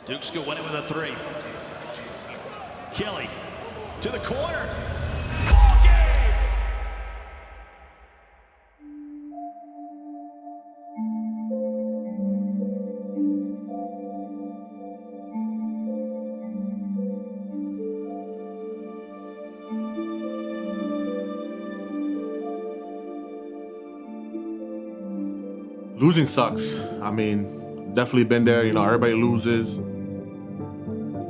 Duke's going to win it with a three. Kelly to the corner. Ball game! Losing sucks. I mean, definitely been there. You know, everybody loses.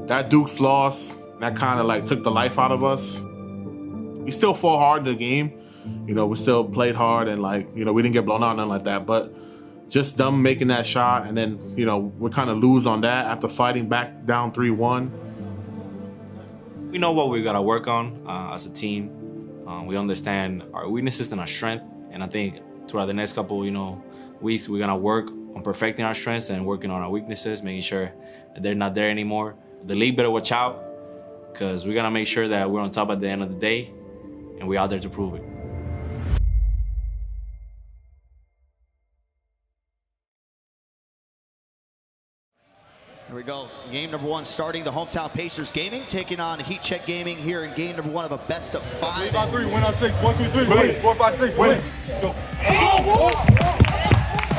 That Duke's loss, that kind of like took the life out of us. We still fought hard in the game. You know, we still played hard and like, you know, we didn't get blown out, nothing like that. But just them making that shot and then, you know, we kind of lose on that after fighting back down 3-1. We know what we gotta work on as a team. We understand our weaknesses and our strength. And I think throughout the next couple, weeks, we're gonna work on perfecting our strengths and working on our weaknesses, making sure that they're not there anymore. The league better watch out, because we're gonna make sure that we're on top at the end of the day, and we're out there to prove it. Here we go. Game number one starting. The hometown Pacers Gaming taking on Heat Check Gaming here in game number one of a best of 5. 3-by-3, win on 6. 1, 2, 3, win. 4, 5, 6, win. Go.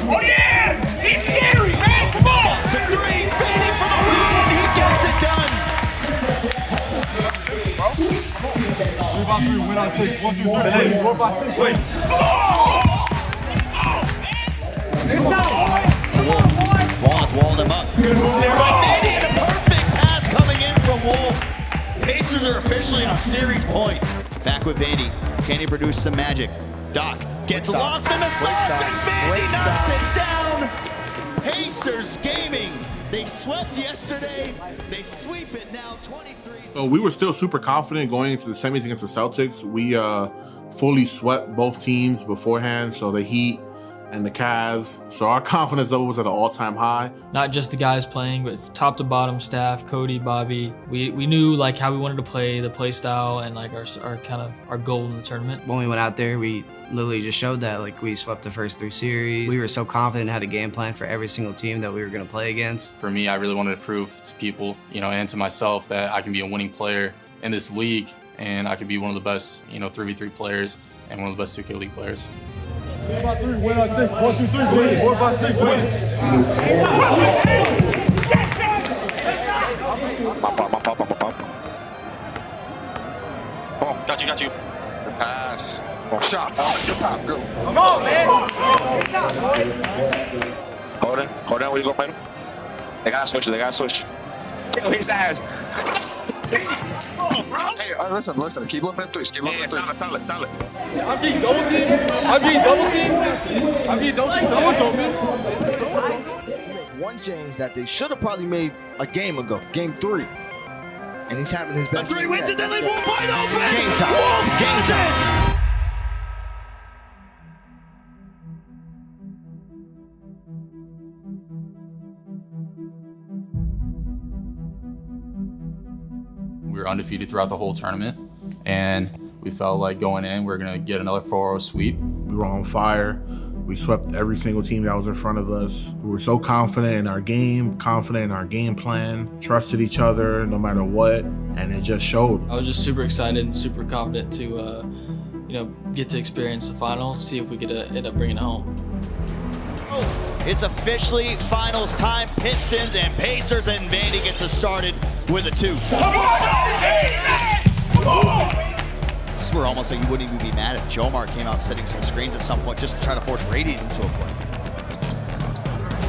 Oh yeah! He's scary, man! Come on! To 3, Vandy for the win. He gets it done. 3-by-3, win on 6. 1, 2, 3, win. 4, 5, 6, win. Vaughn's walling him up. Good move there by Vandy, and a perfect pass coming in from Wolf. Pacers are officially on series point. Back with Vandy. Can he produce some magic? Doc gets lost in the sauce, and Vandy knocks it down. Pacers Gaming. They swept yesterday. They sweep it now 23. So we were still super confident going into the semis against the Celtics. We fully swept both teams beforehand, so the Heat and the Cavs. So our confidence level was at an all-time high. Not just the guys playing, but top to bottom staff, Cody, Bobby. We knew like how we wanted to play, the play style, and like our kind of our goal in the tournament. When we went out there, we literally just showed that like we swept the first 3 series. We were so confident and had a game plan for every single team that we were going to play against. For me, I really wanted to prove to people, and to myself that I can be a winning player in this league, and I can be one of the best, 3v3 players and one of the best 2K League players. 3-by-3, win on 6. 1, 2, 3, win. 4, 5, 6, win. Pop. Oh, got you. The pass. Oh, shot. Oh, good. Come on, man. Hold on, where you go, man? They gotta switch. Kill his ass. Hey, listen. Keep looking at 3. Solid. I'm being double teamed. Someone's open. One change that they should have probably made a game ago, game 3. And he's having his best. 3 wins it, then they Wolf wide open. Game time. Wolf game time. We were undefeated throughout the whole tournament, and we felt like going in, we were going to get another 4-0 sweep. We were on fire. We swept every single team that was in front of us. We were so confident in our game, confident in our game plan, trusted each other no matter what, and it just showed. I was just super excited and super confident to, get to experience the finals, see if we could end up bringing it home. It's officially finals time. Pistons and Pacers, and Vandy gets us started with a 2. Come on! This is where almost like you wouldn't even be mad if Jomar came out setting some screens at some point just to try to force Radiant into a play.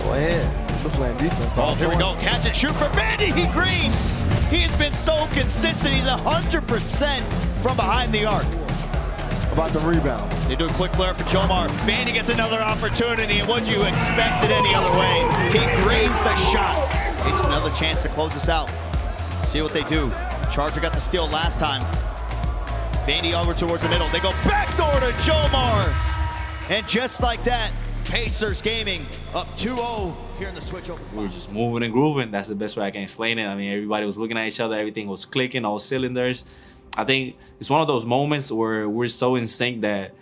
Go ahead. We're playing defense. Oh, here we go. Catch and shoot for Vandy. He greens. He has been so consistent. He's 100% from behind the arc. About the rebound. They do a quick flare for Jomar. Vandy gets another opportunity, and what you expect it any other way. He greens the shot. It's another chance to close this out. See what they do. Charger got the steal last time. Vandy over towards the middle. They go backdoor to Jomar. And just like that, Pacers Gaming up 2-0 here in the switch over. We were just moving and grooving. That's the best way I can explain it. I mean, everybody was looking at each other. Everything was clicking, all cylinders. I think it's one of those moments where we're so in sync that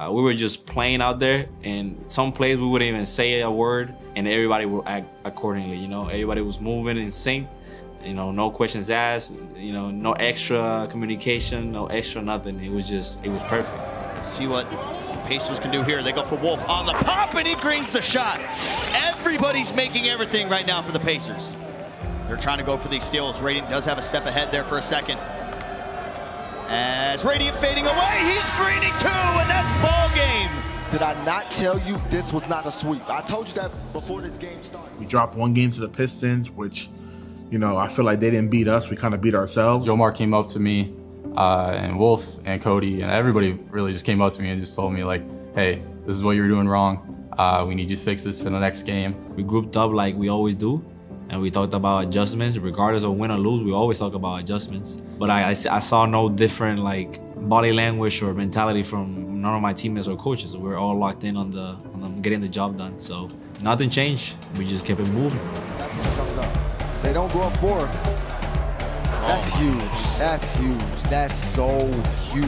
We were just playing out there, and some plays we wouldn't even say a word, and everybody would act accordingly. You know, everybody was moving in sync. You know, no questions asked. You know, no extra communication, no extra nothing. It was perfect. See what Pacers can do here. They go for Wolf on the pop, and he greens the shot. Everybody's making everything right now for the Pacers. They're trying to go for these steals. Radiant does have a step ahead there for a second. As Radiant fading away, he's greening too, and that's ball game. Did I not tell you this was not a sweep? I told you that before this game started. We dropped one game to the Pistons, which, you know, I feel like they didn't beat us. We kind of beat ourselves. Jomar came up to me, and Wolf and Cody and everybody really just came up to me and just told me like, hey, this is what you're doing wrong. We need you to fix this for the next game. We grouped up like we always do, and we talked about adjustments. Regardless of win or lose, we always talk about adjustments. But I saw no different like body language or mentality from none of my teammates or coaches. We were all locked in on getting the job done. So nothing changed. We just kept it moving. That's what comes up. They don't go up 4. That's huge. That's huge. That's so huge.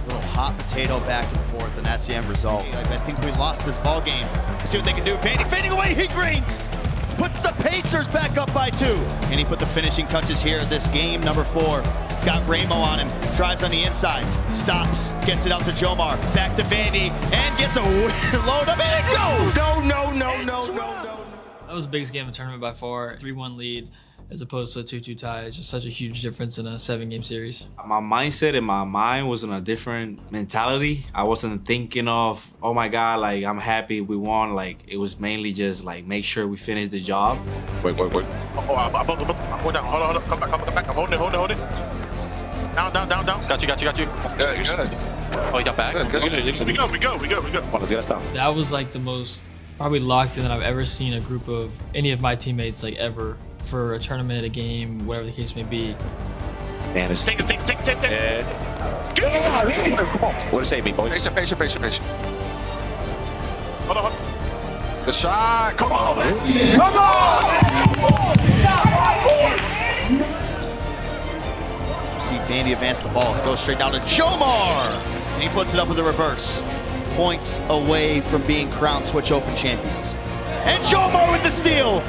Little hot potato back and forth, and that's the end result. I think we lost this ball game. Let's see what they can do. Vandy fading away, he greens. Puts the Pacers back up by 2. And he put the finishing touches here this game, number 4. He's got Ramo on him, drives on the inside, stops, gets it out to Jomar, back to Vandy, and gets a load up, and it goes! No. That was the biggest game of the tournament by far. 3-1 lead as opposed to a 2-2 tie. It's just such a huge difference in a 7-game series. My mindset and my mind was in a different mentality. I wasn't thinking of, oh my God, like I'm happy we won. Like it was mainly just like make sure we finish the job. Wait. Oh, I'm going down. Hold on. Come back. I'm holding it. Down. Got you. Yeah, you good. Oh, you got back? Good. We go. Let's get us down. That was like the most probably locked in that I've ever seen a group of any of my teammates like ever for a tournament, a game, whatever the case may be. Man, it's take. Yeah. What does it say, me boy? Patient. Hold on. The shot. Come on. See Vandy advance the ball. It goes straight down to Jomar, and he puts it up with the reverse. Points away from being crowned Switch Open champions. And Jomar with the steal.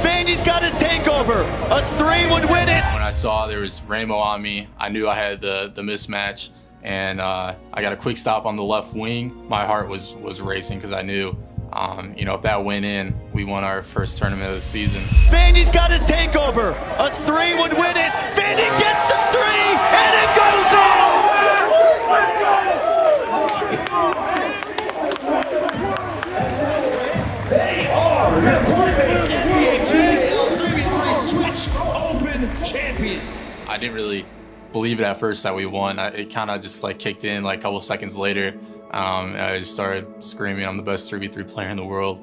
Vandy's got his takeover. A 3 would win it. When I saw there was Ramo on me, I knew I had the mismatch, and I got a quick stop on the left wing. My heart was racing because I knew, if that went in, we won our first tournament of the season. Vandy's got his takeover. A 3 would win it. Vandy gets the 3, and it goes in. They are the NBA 2K3v3 Switch Open champions. I didn't really believe it at first that we won. It kind of just like kicked in like a couple seconds later. I just started screaming, I'm the best 3v3 player in the world.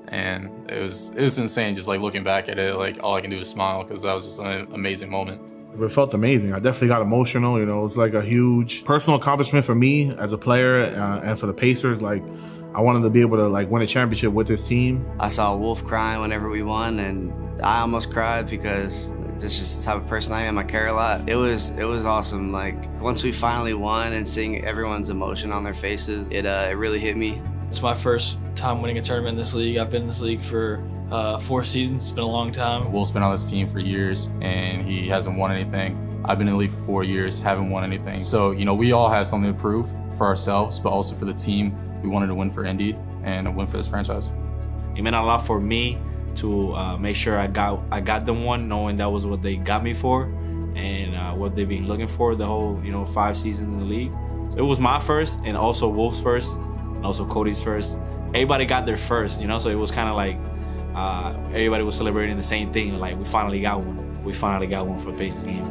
And it was insane just like looking back at it. Like all I can do is smile because that was just an amazing moment. It felt amazing. I definitely got emotional. You know, it was like a huge personal accomplishment for me as a player and for the Pacers. Like, I wanted to be able to like win a championship with this team. I saw Wolf crying whenever we won, and I almost cried because that's just the type of person I am. I care a lot. It was awesome. Like once we finally won and seeing everyone's emotion on their faces, it really hit me. It's my first time winning a tournament in this league. I've been in this league for 4 seasons. It's been a long time. Wolf's been on this team for years, and he hasn't won anything. I've been in the league for 4 years, haven't won anything. So, we all have something to prove for ourselves, but also for the team. We wanted to win for Indy and a win for this franchise. It meant a lot for me to make sure I got them one, knowing that was what they got me for and what they've been looking for the whole 5 seasons in the league. So it was my first, and also Wolf's first, and also Cody's first. Everybody got their first, so it was kind of like everybody was celebrating the same thing. Like we finally got one. We finally got one for the Pacers game.